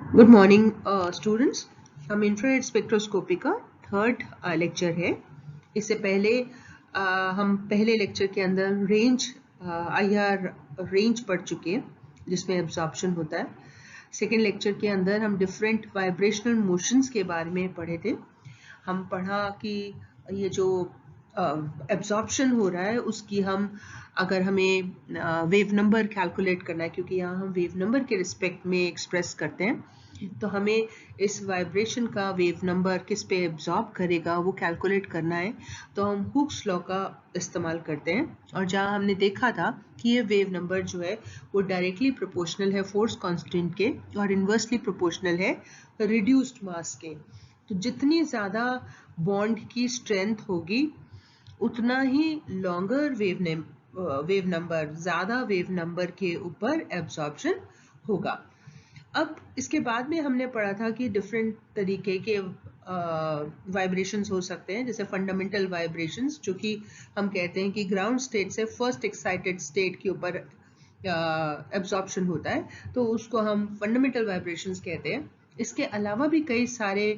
Good morning students. हम infrared spectroscopy का third lecture है। इससे पहले हम पहले लेक्चर के अंदर रेंज आईआर रेंज पढ़ चुके हैं जिसमें एब्जॉर्प्शन होता है। सेकेंड लेक्चर के अंदर हम डिफरेंट वाइब्रेशनल मोशंस के बारे में पढ़े थे। हम पढ़ा कि ये जो एब्जॉर्प्शन हो रहा है उसकी हम अगर हमें वेव नंबर कैलकुलेट करना है, क्योंकि यहाँ हम वेव नंबर के रिस्पेक्ट में एक्सप्रेस करते हैं, तो हमें इस वाइब्रेशन का वेव नंबर किस पे एब्जॉर्ब करेगा वो कैलकुलेट करना है। तो हम हुक्स लॉ का इस्तेमाल करते हैं, और जहाँ हमने देखा था कि ये वेव नंबर जो है वो डायरेक्टली प्रोपोर्शनल है फोर्स कांस्टेंट के और इन्वर्सली प्रोपोर्शनल है रिड्यूस्ड मास के। तो जितनी ज़्यादा बॉन्ड की स्ट्रेंथ होगी उतना ही लॉन्गर वेव नंबर, ज़्यादा वेव नंबर के ऊपर एब्जॉर्प्शन होगा। अब इसके बाद में हमने पढ़ा था कि डिफरेंट तरीके के वाइब्रेशंस हो सकते हैं, जैसे फंडामेंटल वाइब्रेशंस, जो कि हम कहते हैं कि ग्राउंड स्टेट से फर्स्ट एक्साइटेड स्टेट के ऊपर एब्जॉर्प्शन होता है, तो उसको हम फंडामेंटल वाइब्रेशंस कहते हैं। इसके अलावा भी कई सारे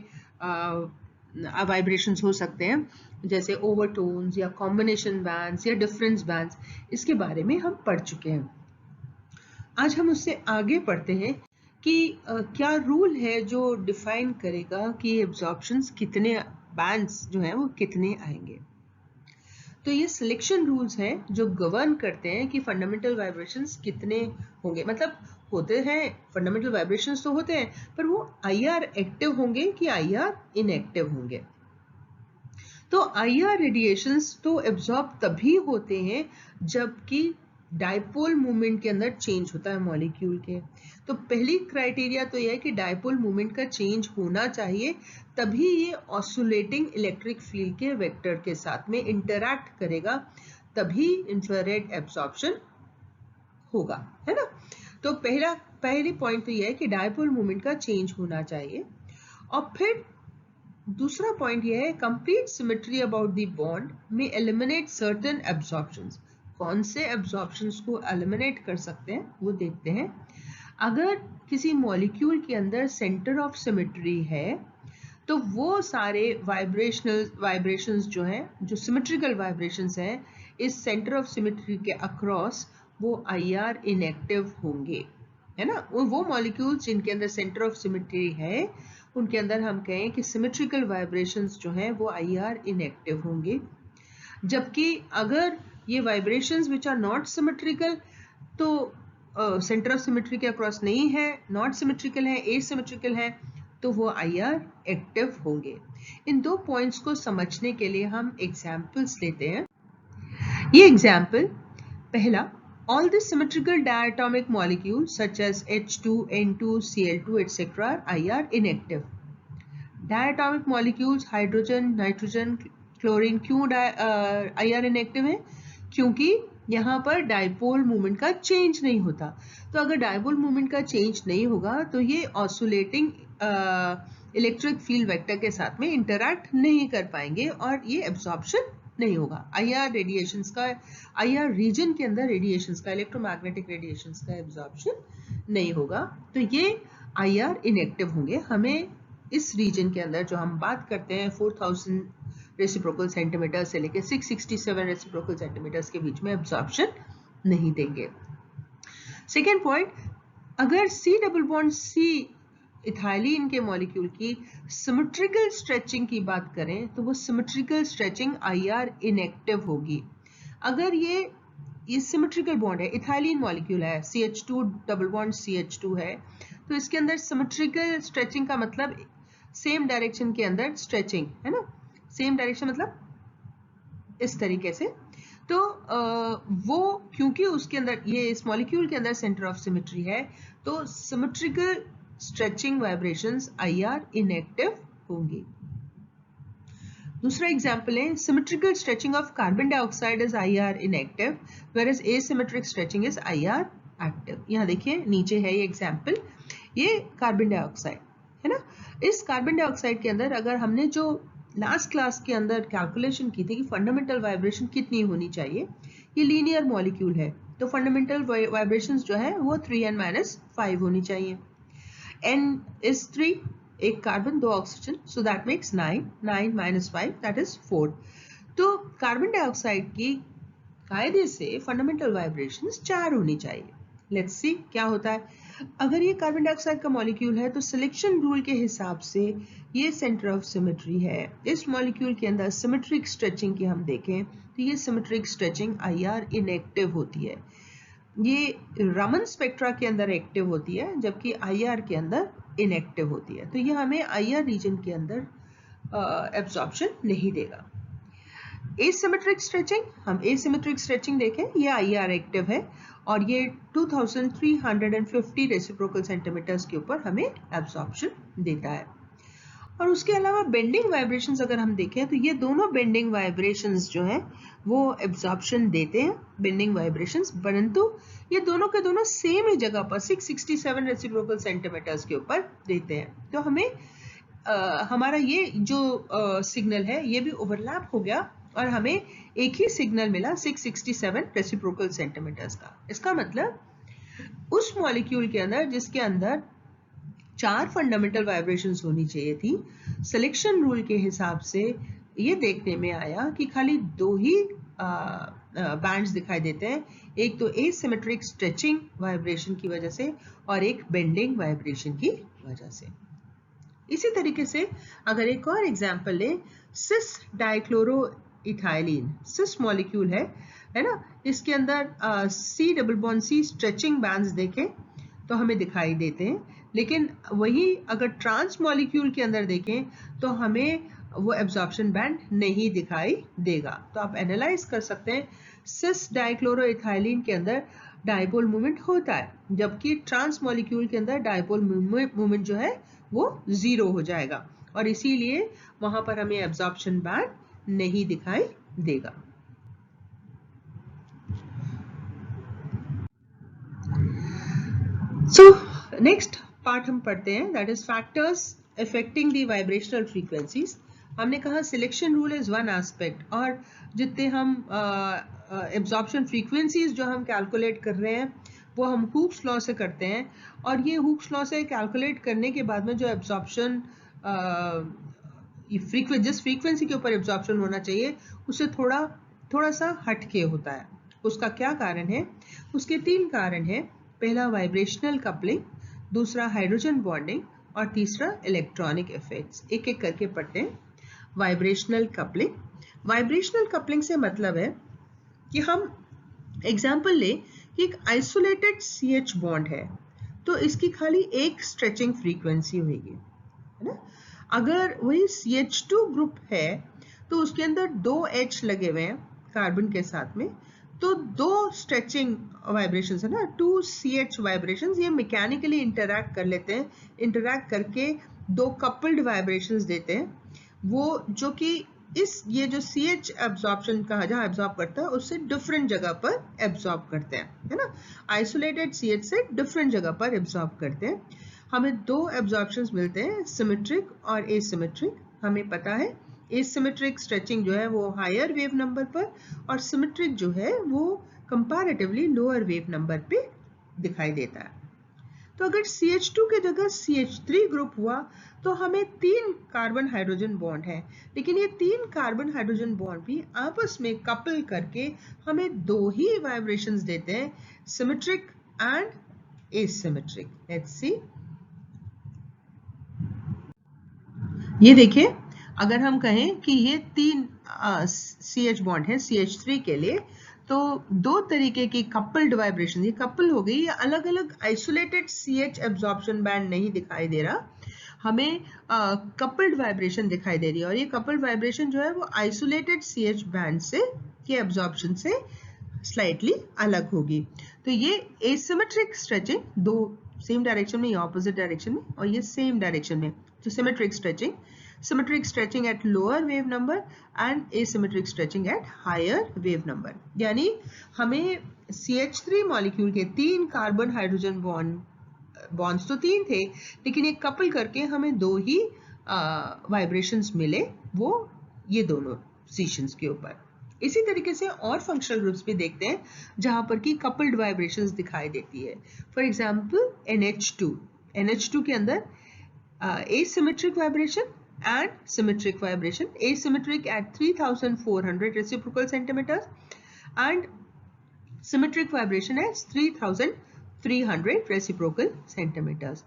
वाइब्रेशंस हो सकते हैं, जैसे ओवरटोन्स या कॉम्बिनेशन बैंड्स या डिफरेंस बैंड्स। इसके बारे में हम पढ़ चुके हैं। आज हम उससे आगे पढ़ते हैं कि क्या रूल है जो डिफाइन करेगा कि एब्जॉर्प्शंस कितने बैंड्स जो हैं वो कितने आएंगे। तो ये सिलेक्शन रूल्स हैं जो गवर्न करते हैं कि फंडामेंटल वाइब्रेशंस कितने होंगे। मतलब होते हैं फंडामेंटल वाइब्रेशंस तो होते हैं, पर वो आईआर एक्टिव होंगे कि आईआर इनएक्टिव होंगे। तो आईआर रेडिएशंस तो एब्जॉर्ब तभी होते हैं जबकि डायपोल मूवमेंट के अंदर चेंज होता है मॉलिक्यूल के। तो पहली क्राइटेरिया तो यह है कि डायपोल मूवमेंट का चेंज होना चाहिए, तभी ये ऑसिलेटिंग इलेक्ट्रिक फील्ड के वेक्टर के साथ में इंटरैक्ट करेगा, तभी इंफ्रारेड एब्जॉर्प्शन होगा, है ना। तो पहली पॉइंट तो यह है कि डायपोल मूवमेंट का चेंज होना चाहिए। और फिर दूसरा पॉइंट यह है complete symmetry about the bond में एलिमिनेट सर्टेन एब्जॉर्प्शंस। कौन से एब्जॉर्प्शंस को एलिमिनेट कर सकते हैं वो देखते हैं। अगर किसी मॉलिक्यूल के अंदर सेंटर ऑफ सिमेट्री है तो वो सारे वाइब्रेशंस जो हैं, जो सिमेट्रिकल वाइब्रेशंस हैं इस सेंटर ऑफ सिमेट्री के अक्रॉस, वो आईआर इनएक्टिव होंगे, है ना। वो मॉलिक्यूल्स जिनके अंदर सेंटर ऑफ सिमेट्री है उनके अंदर हम कहें कि सिमेट्रिकल वाइब्रेशंस जो हैं वो आईआर इनएक्टिव होंगे। जबकि अगर ये vibrations which are not symmetrical, तो सेंटर ऑफ सिमेट्री के अक्रॉस नहीं है, नॉट सिमेट्रिकल है, एसिमेट्रिकल है, तो वो आईआर एक्टिव होंगे। इन दो पॉइंट्स को समझने के लिए हम एग्जाम्पल्स लेते हैं। ये एग्जाम्पल पहला, all the symmetrical diatomic molecules such as H2, N2, Cl2 etc. are IR inactive. Diatomic molecules hydrogen, nitrogen, chlorine क्यों IR इनएक्टिव है? क्योंकि यहाँ पर डायपोल मूवमेंट का चेंज नहीं होता। तो अगर डायपोल मूवमेंट का चेंज नहीं होगा तो ये ऑसिलेटिंग इलेक्ट्रिक फील्ड वेक्टर के साथ में इंटरैक्ट नहीं कर पाएंगे और ये एब्जॉर्प्शन नहीं होगा। आईआर रेडिएशंस का, आईआर रीजन के अंदर रेडिएशंस का, इलेक्ट्रोमैग्नेटिक रेडिएशंस का एब्जॉर्प्शन नहीं होगा। तो ये आईआर इनएक्टिव होंगे। हमें इस रीजन के अंदर जो हम बात करते हैं 4000 रेसिप्रोकल सेंटीमीटर से लेकर 667 रेसिप्रोकल सेंटीमीटर्स के बीच में एब्जॉर्प्शन नहीं देंगे। सेकेंड पॉइंट, अगर C double bond C ethylene के मॉलिक्यूल की सिमेट्रिकल स्ट्रेचिंग की बात करें तो वो सिमेट्रिकल स्ट्रेचिंग आईआर इनएक्टिव होगी। अगर ये सिमेट्रिकल बॉन्ड है, इथाइलिन मॉलिक्यूल है, CH2 डबल बॉन्ड CH2 है, तो इसके अंदर सिमेट्रिकल स्ट्रेचिंग का मतलब सेम डायरेक्शन के अंदर स्ट्रेचिंग, है ना। सेम डायरेक्शन मतलब इस तरीके से। तो वो क्योंकि उसके अंदर ये इस मॉलिक्यूल के अंदर सेंटर ऑफ सिमेट्री है, तो symmetrical stretching vibrations IR inactive होंगी। दूसरा एग्जांपल है symmetrical stretching of carbon dioxide is IR inactive whereas asymmetric stretching is IR active. यहाँ देखिए नीचे है ये एग्जांपल, ये कार्बन डाइऑक्साइड है ना। इस कार्बन डाइऑक्साइड के अंदर अगर हमने जो लास्ट क्लास के अंदर कैलकुलेशन की थी कि फंडामेंटल वाइब्रेशन कितनी होनी चाहिए, ये लीनियर मॉलिक्यूल है तो फंडामेंटल वाइब्रेशंस जो है वो 3n - 5 होनी चाहिए। N is 3, एक carbon 2 oxygen, so that makes 9, 9 minus 5 that is 4. तो कार्बन डाइऑक्साइड की कायदे से फंडामेंटल वाइब्रेशंस 4 होनी चाहिए. लेट्स सी क्या होता है. अगर ये कार्बन डाइऑक्साइड का मॉलिक्यूल है तो सिलेक्शन रूल के हिसाब से ये सेंटर ऑफ सिमेट्री है. इस मॉलिक्यूल के अंदर सिमेट्रिक स्ट्रेचिंग की हम देखें तो ये सिमेट्रिक स्ट्रेचिंग IR इनएक्टिव होती है. ये रामन स्पेक्ट्रा के अंदर एक्टिव होती है जबकि IR के अंदर इनएक्टिव होती है. तो ये हमें IR रीजन के अंदर एब्जॉर्प्शन नहीं देगा. एसिमेट्रिक स्ट्रेचिंग, हम एसिमेट्रिक स्ट्रेचिंग देखें, ये IR एक्टिव है और ये 2350 रेसिप्रोकल सेंटीमीटर्स के ऊपर हमें एब्जॉर्प्शन देता है. और उसके अलावा बेंडिंग वाइब्रेशंस अगर हम देखें तो ये दोनों बेंडिंग वाइब्रेशंस जो हैं वो एब्जॉर्प्शन देते हैं, बेंडिंग वाइब्रेशंस, परंतु ये दोनों के दोनों सेम ही जगह पर 667 रेसिप्रोकल सेंटीमीटर्स के ऊपर देते हैं. तो हमें हमारा ये जो सिग्नल है ये भी ओवरलैप हो गया और हमें एक ही सिग्नल मिला 667 रेसिप्रोकल सेंटीमीटर्स का. इसका मतलब उस मॉलिक्यूल के अंदर जिसके अंदर 4 फंडामेंटल वाइब्रेशंस होनी चाहिए थी, सिलेक्शन रूल के हिसाब से ये देखने में आया कि खाली 2 ही बैंड्स दिखाई देते हैं. एक तो एसिमेट्रिक स्ट्रेचिंग वाइब्रेशन की वजह से और एक बेंडिंग वाइब्रेशन की वजह से. इसी तरीके से अगर एक और एग्जांपल लें, सिस डाइक्लोरोइथाइलिन, सिस मॉलिक्यूल है ना, इसके अंदर C double bond C stretching bands देखें तो हमें दिखाई देते हैं, लेकिन वही अगर ट्रांस मॉलिक्यूल के अंदर देखें तो हमें वो एब्जॉर्प्शन बैंड नहीं दिखाई देगा. तो आप एनालाइज कर सकते हैं, सिस डाइक्लोरोइथाइलिन के अंदर डाइपोल मूवमेंट होता है जबकि ट्रांस मॉलिक्यूल के अंदर डाइपोल मूवमेंट जो है वो 0 हो जाएगा और इसीलिए वहां पर हमें एब्जॉर्प्शन बैंड नहीं दिखाई देगा. सो नेक्स्ट पार्ट हम पढ़ते हैं, that is factors affecting the vibrational frequencies. हमने कहा selection rule is one aspect और जितने हम एब्जॉर्प्शन फ्रीक्वेंसीज जो हम कैलकुलेट कर रहे हैं वो हम हुक्स लॉ से करते हैं और ये हुक्स लॉ से कैलकुलेट करने के बाद में जो एब्जॉर्प्शन जिस फ्रीक्वेंसी के ऊपर एब्जॉर्प्शन होना चाहिए उससे थोड़ा सा हटके होता है. उसका क्या कारण है? उसके 3 कारण हैं. पहला वाइब्रेशनल कपलिंग, दूसरा हाइड्रोजन बॉन्डिंग और तीसरा इलेक्ट्रॉनिक इफेक्ट्स. एक एक करके पढ़ते हैं. वाइब्रेशनल कपलिंग, वाइब्रेशनल कपलिंग से मतलब है कि हम एग्जाम्पल लें कि एक आइसोलेटेड CH बॉन्ड है तो इसकी खाली एक स्ट्रेचिंग फ्रीक्वेंसी होगी, है ना. अगर वही CH2 ग्रुप है तो उसके अंदर 2 H लगे हुए हैं कार्बन के साथ में, तो 2 स्ट्रेचिंग वाइब्रेशंस है ना, 2 CH वाइब्रेशंस, ये मैकेनिकली इंटरैक्ट कर लेते हैं, इंटरैक्ट करके 2 कपल्ड वाइब्रेशंस देते हैं, वो जो कि ये जो CH एब्जॉर्प्शन का जहाँ एब्जॉर्ब करता है उससे डिफरेंट जगह पर एब्जॉर्ब करते हैं, है ना. आइसोलेटेड CH से डिफरेंट जगह पर एब्जॉर्ब करते हैं. हमें 2 एब्जॉर्प्शंस मिलते हैं, सिमेट्रिक और एसिमेट्रिक. हमें पता है एसिमेट्रिक स्ट्रेचिंग जो है वो हायर वेव नंबर पर और सिमेट्रिक जो है वो कंपैरेटिवली लोअर वेव नंबर पे दिखाई देता है. तो अगर CH2 के जगह CH3 ग्रुप हुआ तो हमें 3 कार्बन हाइड्रोजन बॉन्ड है, लेकिन ये 3 कार्बन हाइड्रोजन बॉन्ड भी आपस में कपल करके हमें 2 ही वाइब्रेशंस देते हैं, symmetric and asymmetric. Let's see, ये देखिए, अगर हम कहें कि ये 3 CH बॉन्ड है CH3 के लिए, तो 2 तरीके की कपल्ड वाइब्रेशन, ये कपल हो गई, ये अलग अलग आइसोलेटेड CH एब्जॉर्प्शन बैंड नहीं दिखाई दे रहा, हमें कपल्ड वाइब्रेशन दिखाई दे रही है और ये कपल्ड वाइब्रेशन जो है वो आइसोलेटेड CH बैंड से के एब्जॉर्प्शन से स्लाइटली अलग होगी. तो ये एसिमेट्रिक स्ट्रेचिंग 2 सेम डायरेक्शन में या ऑपोजिट डायरेक्शन में और ये सेम डायरेक्शन में, तो symmetric stretching, symmetric stretching at lower wave number and asymmetric stretching at higher wave number. यानी हमें CH3 मॉलिक्यूल के 3 कार्बन हाइड्रोजन बॉन्ड्स तो 3 थे, लेकिन एक कपल करके हमें 2 ही वाइब्रेशंस मिले, वो ये दोनों पोजीशंस के ऊपर. इसी तरीके से और फंक्शनल ग्रुप्स भी देखते हैं जहां पर कि कपल्ड वाइब्रेशंस दिखाई देती है. फॉर एग्जांपल NH2, NH2 के अंदर asymmetric vibration and symmetric vibration. Asymmetric at 3400 reciprocal centimeters and symmetric vibration as 3300 reciprocal centimeters.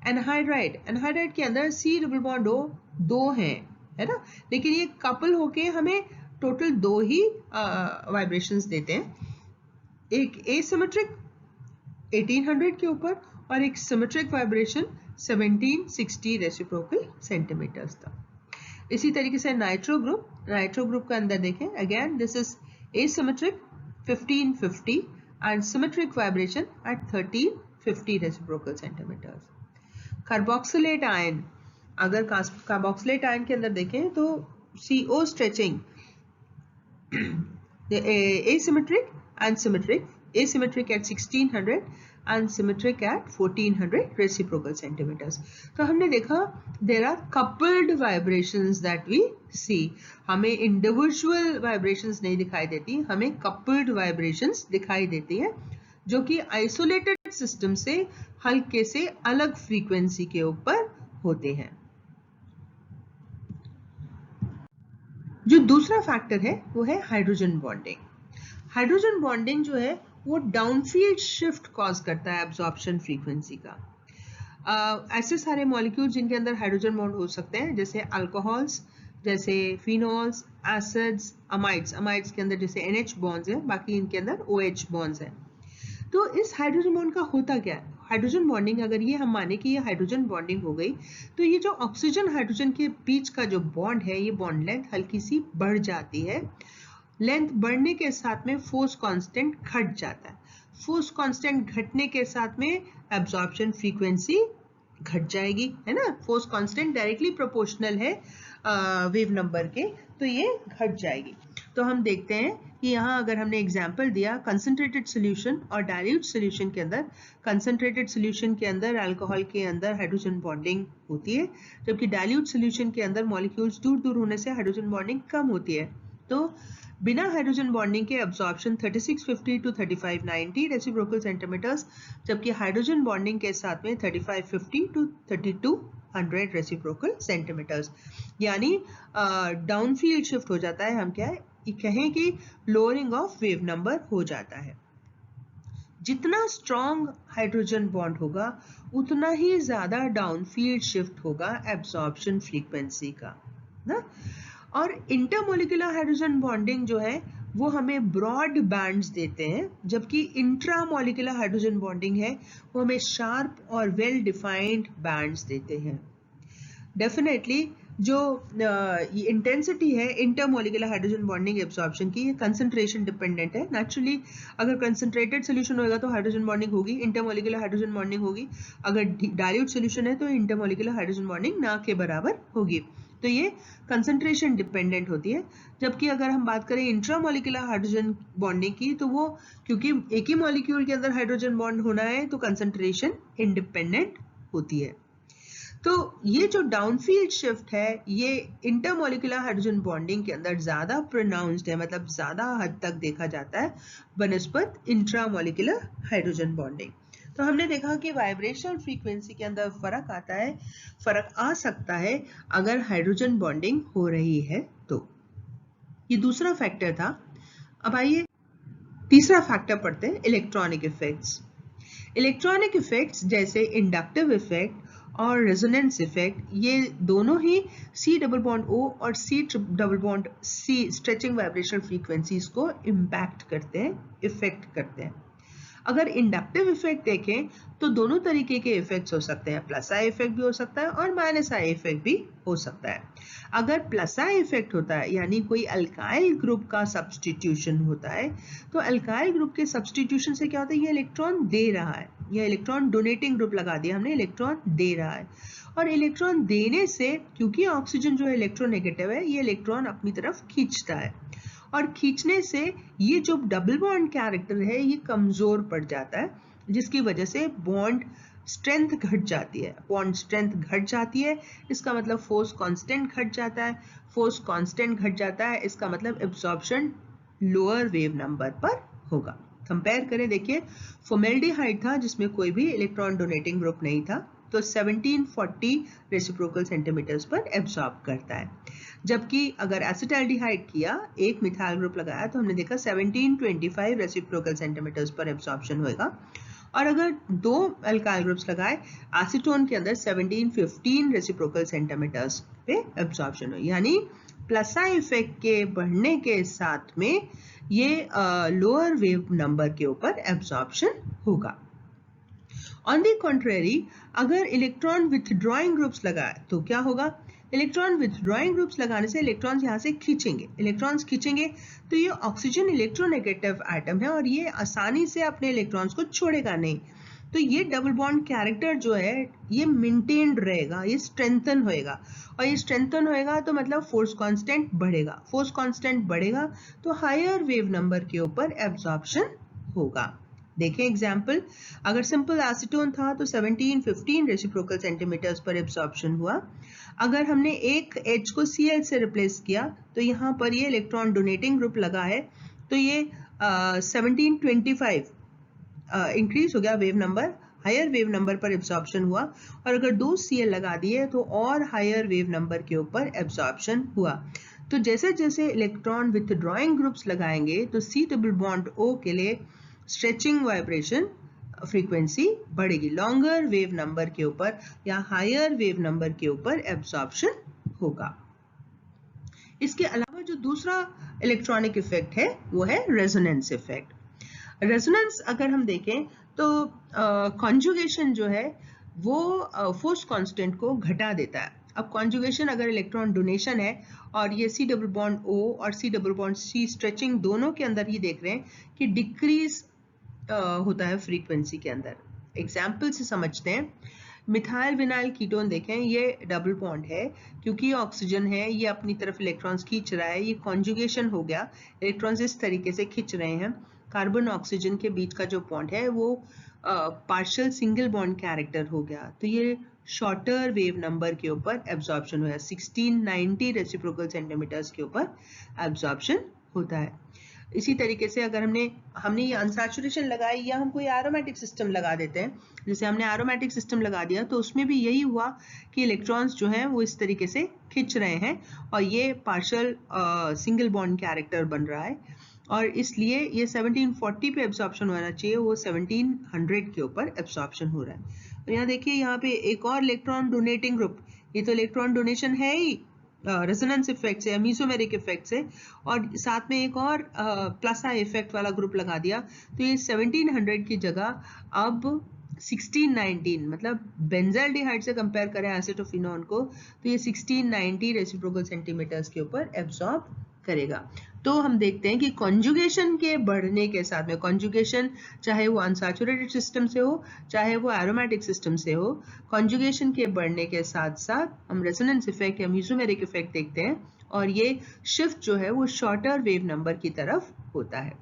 Anhydride के अंदर C डबल बॉन्ड O 2 है ना, लेकिन ये कपल होके हमें टोटल 2 ही वाइब्रेशंस देते हैं, एक एसिमेट्रिक 1800 के ऊपर और एक सिमेट्रिक वाइब्रेशन 1760 रेसिप्रोकल सेंटीमीटर्स तक। इसी तरीके से नाइट्रो ग्रुप का अंदर देखें, again this is asymmetric 1550 and symmetric vibration at 1350 reciprocal centimetres. Carboxylate ion, अगर कार्बोक्सिलेट आयन के अंदर देखें तो CO stretching asymmetric and symmetric, asymmetric at 1600 and symmetric at 1400 reciprocal centimeters. तो हमने देखा there are coupled vibrations that we see. हमें individual vibrations नहीं दिखाई देती, हमें coupled vibrations दिखाई देती है जो कि isolated system से हल्के से अलग frequency के ऊपर होते हैं। जो दूसरा फैक्टर है वो है हाइड्रोजन बॉन्डिंग। हाइड्रोजन बॉन्डिंग जो है वो डाउनफील्ड शिफ्ट कॉज करता है एब्जॉर्प्शन फ्रीक्वेंसी का। ऐसे सारे मॉलिक्यूल जिनके अंदर हाइड्रोजन बॉन्ड हो सकते हैं, जैसे अल्कोहल्स, जैसे फिनॉल्स, एसिड्स, अमाइड्स के अंदर जैसे NH बॉन्ड्स है, बाकी इनके अंदर OH बॉन्ड्स है। तो इस हाइड्रोजन बॉन्ड का होता क्या है, हाइड्रोजन बॉन्डिंग, अगर ये हम माने कि ये हाइड्रोजन बॉन्डिंग हो गई तो ये जो ऑक्सीजन हाइड्रोजन के बीच का जो बॉन्ड है, ये बॉन्ड लेंथ हल्की सी बढ़ जाती है। लेंथ बढ़ने के साथ में फोर्स कांस्टेंट घट जाता है, फोर्स कांस्टेंट घटने के साथ में एब्जॉर्प्शन फ्रीक्वेंसी घट जाएगी, है ना। फोर्स कांस्टेंट डायरेक्टली प्रोपोर्शनल है वेव नंबर के, तो ये घट जाएगी। तो हम देखते हैं कि यहाँ अगर हमने एग्जाम्पल दिया कंसंट्रेटेड सोल्यूशन और डाइल्यूट सोल्यूशन के अंदर, कंसंट्रेटेड सोल्यूशन के अंदर अल्कोहल के अंदर हाइड्रोजन बॉन्डिंग होती है, जबकि डाइल्यूट सोल्यूशन के अंदर मॉलिक्यूल्स दूर दूर होने से हाइड्रोजन बॉन्डिंग कम होती है। तो बिना हाइड्रोजन बॉन्डिंग के एब्जॉर्प्शन 3650 टू 3590 रेसिप्रोकल सेंटीमीटर्स, जबकि हाइड्रोजन बॉन्डिंग के साथ में 3550 टू 3200 रेसिप्रोकल सेंटीमीटर्स, यानी डाउनफील्ड शिफ्ट हो जाता है। हम क्या है कहें कि लोअरिंग ऑफ वेव नंबर हो जाता है। जितना स्ट्रॉन्ग हाइड्रोजन बॉन्ड होगा उतना ही ज्यादा डाउनफील्ड शिफ्ट होगा एब्जॉर्प्शन फ्रीक्वेंसी का ना। और इंटरमोलिकुलर हाइड्रोजन बॉन्डिंग जो है वो हमें ब्रॉड बैंड्स देते हैं, जबकि इंट्रामोलिकुलर हाइड्रोजन बॉन्डिंग है वो हमें शार्प और वेल डिफाइंड बैंड्स देते हैं। डेफिनेटली जो इंटेंसिटी है इंटरमोलिकुलर हाइड्रोजन बॉन्डिंग एब्जॉर्प्शन की, ये कंसंट्रेशन डिपेंडेंट है। नेचुरली अगर कंसंट्रेटेड सोल्यूशन होगा तो हाइड्रोजन बॉन्डिंग होगी, इंटरमोलिकुलर हाइड्रोजन बॉन्डिंग होगी। अगर डाइल्यूट सोल्यूशन है तो इंटरमोलिकुलर हाइड्रोजन बॉन्डिंग ना के बराबर होगी। तो ये कंसंट्रेशन डिपेंडेंट होती है। जबकि अगर हम बात करें इंट्रामोलिकुलर हाइड्रोजन बॉन्डिंग की, तो वो क्योंकि एक ही मॉलिक्यूल के अंदर हाइड्रोजन बॉन्ड होना है तो कंसंट्रेशन इंडिपेंडेंट होती है। तो ये जो डाउनफील्ड शिफ्ट है ये इंटरमोलिकुलर हाइड्रोजन बॉन्डिंग के अंदर ज्यादा प्रोनाउंस्ड है, मतलब ज्यादा हद तक देखा जाता है बनस्पत इंट्रामोलिकुलर हाइड्रोजन बॉन्डिंग। तो हमने देखा कि वाइब्रेशनल फ्रीक्वेंसी के अंदर फर्क आता है, फर्क आ सकता है अगर हाइड्रोजन बॉन्डिंग हो रही है तो। ये दूसरा फैक्टर था। अब आइए तीसरा फैक्टर पढ़ते हैं, इलेक्ट्रॉनिक इफेक्ट्स। इलेक्ट्रॉनिक इफेक्ट्स जैसे इंडक्टिव इफेक्ट और रेजोनेंस इफेक्ट, ये दोनों ही C डबल बॉन्ड O और C double bond C stretching vibrational frequencies को इम्पैक्ट करते हैं, इफेक्ट करते हैं। अगर इंडक्टिव इफेक्ट देखें तो दोनों तरीके के इफेक्ट्स हो सकते हैं, प्लस आई इफेक्ट भी हो सकता है और माइनस आई इफेक्ट भी हो सकता है। अगर प्लस आई इफेक्ट होता है यानी कोई अल्काइल ग्रुप का सब्सटीट्यूशन होता है, तो अल्काइल ग्रुप के सब्सटीट्यूशन से क्या होता है, ये इलेक्ट्रॉन दे रहा है, ये इलेक्ट्रॉन डोनेटिंग ग्रुप लगा दिया हमने, इलेक्ट्रॉन दे रहा है। और इलेक्ट्रॉन देने से, क्योंकि ऑक्सीजन जो है इलेक्ट्रोनेगेटिव है, ये इलेक्ट्रॉन अपनी तरफ खींचता है और खींचने से ये जो डबल बॉन्ड कैरेक्टर है ये कमजोर पड़ जाता है, जिसकी वजह से बॉन्ड स्ट्रेंथ घट जाती है। बॉन्ड स्ट्रेंथ घट जाती है इसका मतलब फोर्स कांस्टेंट घट जाता है, फोर्स कांस्टेंट घट जाता है इसका मतलब एब्जॉर्प्शन लोअर वेव नंबर पर होगा। कंपेयर करें, देखिए फॉर्मेल्डिहाइड था जिसमें कोई भी इलेक्ट्रॉन डोनेटिंग ग्रुप नहीं था, तो 1740 रेसिप्रोकल सेंटीमीटर्स पर एब्जॉर्ब करता है। जबकि अगर एसिटाल्डिहाइड किया, एक मिथाइल ग्रुप लगाया, तो हमने देखा 1725 रेसिप्रोकल सेंटीमीटर्स पर एब्जॉर्प्शन होगा। और अगर दो अल्काइल ग्रुप्स लगाए एसीटोन के अंदर 1715 रेसिप्रोकल सेंटीमीटर्स पे एब्जॉर्प्शन हो, यानी प्लसा इफेक्ट के बढ़ने के साथ में ये लोअर वेव नंबर के ऊपर एब्जॉर्प्शन होगा। ऑन द कॉन्ट्रेरी, अगर इलेक्ट्रॉन विथड्रॉइंग ग्रुप्स लगाए तो क्या होगा? इलेक्ट्रॉन विथड्रॉइंग ग्रुप्स लगाने से इलेक्ट्रॉन्स यहाँ से खींचेंगे, इलेक्ट्रॉन्स खींचेंगे तो ये ऑक्सीजन इलेक्ट्रोनेगेटिव एटम है और ये आसानी से अपने इलेक्ट्रॉन्स को छोड़ेगा नहीं, तो ये डबल बॉन्ड कैरेक्टर जो है ये मेंटेन्ड रहेगा, ये स्ट्रेंथन होएगा, और ये स्ट्रेंथन होएगा तो मतलब फोर्स कांस्टेंट बढ़ेगा, फोर्स कांस्टेंट बढ़ेगा तो हायर वेव नंबर के ऊपर एब्जॉर्प्शन होगा। देखें एग्जाम्पल, अगर सिंपल एसीटोन था तो 1715 रेसिप्रोकल सेंटीमीटर्स पर एब्जॉर्प्शन हुआ। अगर हमने एक H को Cl से रिप्लेस किया तो यहाँ पर ये इलेक्ट्रॉन डोनेटिंग ग्रुप लगा है तो ये 1725 इंक्रीज हो गया wave number, higher wave number पर एब्जॉर्प्शन हुआ। और अगर दो Cl लगा दिए तो और हायर वेव नंबर के ऊपर एब्जॉर्प्शन हुआ। तो जैसे जैसे इलेक्ट्रॉन विथड्रॉइंग ग्रुप्स लगाएंगे तो C डबल बॉन्ड O के लिए स्ट्रेचिंग वाइब्रेशन फ्रीक्वेंसी बढ़ेगी, लॉन्गर वेव नंबर के ऊपर या हायर वेव नंबर के ऊपर एब्जॉर्प्शन होगा। इसके अलावा जो दूसरा इलेक्ट्रॉनिक इफेक्ट है वो है रेजोनेंस इफेक्ट। रेजोनेंस अगर हम देखें तो कॉन्जुगेशन जो है वो फोर्स कांस्टेंट को घटा देता है। अब कॉन्जुगेशन अगर इलेक्ट्रॉन डोनेशन है और ये C डबल बॉन्ड O और C double bond C stretching दोनों के अंदर ही देख रहे हैं कि डिक्रीज होता है फ्रीक्वेंसी के अंदर। एग्जाम्पल से समझते हैं, मिथाइल विनाइल कीटोन देखें, ये डबल बॉन्ड है, क्योंकि ऑक्सीजन है ये अपनी तरफ इलेक्ट्रॉन्स खींच रहा है, ये कॉन्जुगेशन हो गया, इलेक्ट्रॉन्स इस तरीके से खींच रहे हैं। कार्बन ऑक्सीजन के बीच का जो बॉन्ड है वो पार्शियल सिंगल बॉन्ड कैरेक्टर हो गया, तो ये शॉर्टर वेव नंबर के ऊपर एब्जॉर्प्शन हुआ, 1690 रेसिप्रोकल सेंटीमीटर्स के ऊपर एब्जॉर्प्शन होता है। इसी तरीके से अगर हमने ये अनसैचुरेशन लगाई या हम कोई एरोमेटिक सिस्टम लगा देते हैं, जैसे हमने एरोमेटिक सिस्टम लगा दिया तो उसमें भी यही हुआ कि इलेक्ट्रॉन्स जो हैं वो इस तरीके से खिंच रहे हैं और ये पार्शियल सिंगल बॉन्ड कैरेक्टर बन रहा है, और इसलिए ये 1740 पे एब्जॉर्प्शन होना चाहिए, वो 1700 के ऊपर एब्जॉर्प्शन हो रहा है। और यहाँ देखिए, यहाँ पे एक और इलेक्ट्रॉन डोनेटिंग ग्रुप, ये तो इलेक्ट्रॉन डोनेशन है ही रेजोनेंस इफेक्ट से, मेसोमेरिक इफेक्ट से, और साथ में एक और प्लसा इफेक्ट वाला ग्रुप लगा दिया, तो ये 1700 की जगह अब 1619, मतलब बेंजाल्डिहाइड से कंपेयर करें एसिटोफिनोन को तो ये 1690 रेसिप्रोकल सेंटीमीटर्स के ऊपर एब्जॉर्ब करेगा। तो हम देखते हैं कि कॉन्जुगेशन के बढ़ने के साथ में, कॉन्जुगेशन चाहे वो अनसैचुरेटेड सिस्टम से हो चाहे वो एरोमेटिक सिस्टम से हो, कॉन्जुगेशन के बढ़ने के साथ साथ हम रेजोनेंस इफेक्ट या मेसोमेरिक इफेक्ट देखते हैं, और ये शिफ्ट जो है वो शॉर्टर वेव नंबर की तरफ होता है।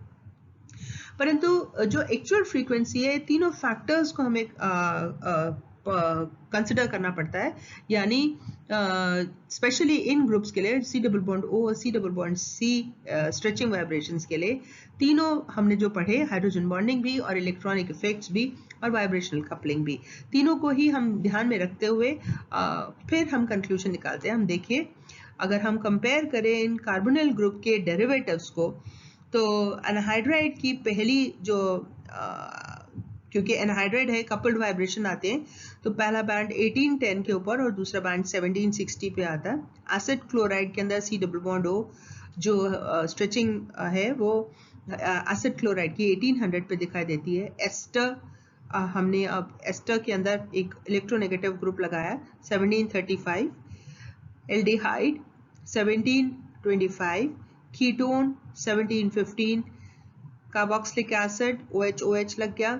परंतु जो एक्चुअल फ्रीक्वेंसी है, तीनों फैक्टर्स को हमें कंसिडर करना पड़ता है, यानी स्पेशली इन ग्रुप्स के लिए C डबल बॉन्ड O और C double bond C stretching vibrations के लिए, तीनों हमने जो पढ़े, हाइड्रोजन बॉन्डिंग भी और इलेक्ट्रॉनिक इफेक्ट्स भी और वाइब्रेशनल कपलिंग भी, तीनों को ही हम ध्यान में रखते हुए फिर हम कंक्लूजन निकालते हैं। हम देखिए, अगर हम कंपेयर करें इन कार्बोनिल ग्रुप के डेरिवेटिव्स को, तो एनहाइड्राइड की पहली जो क्योंकि एनहाइड्राइड है कपल्ड वाइब्रेशन आते हैं, तो पहला बैंड 1810 के ऊपर और दूसरा बैंड 1760 पे आता है। एसिड क्लोराइड के अंदर C डबल बॉन्ड O जो स्ट्रेचिंग है वो एसिड क्लोराइड की 1800 पे दिखाई देती है। एस्टर, हमने अब एस्टर के अंदर एक इलेक्ट्रोनेगेटिव ग्रुप लगाया 1735, aldehyde 1725, ketone 1715, carboxylic acid OH लग गया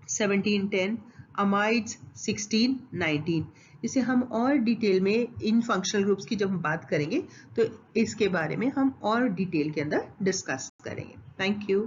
1710, अमाइड्स 1619। इसे हम और डिटेल में इन फंक्शनल ग्रुप्स की जब हम बात करेंगे तो इसके बारे में हम और डिटेल के अंदर डिस्कस करेंगे। Thank you.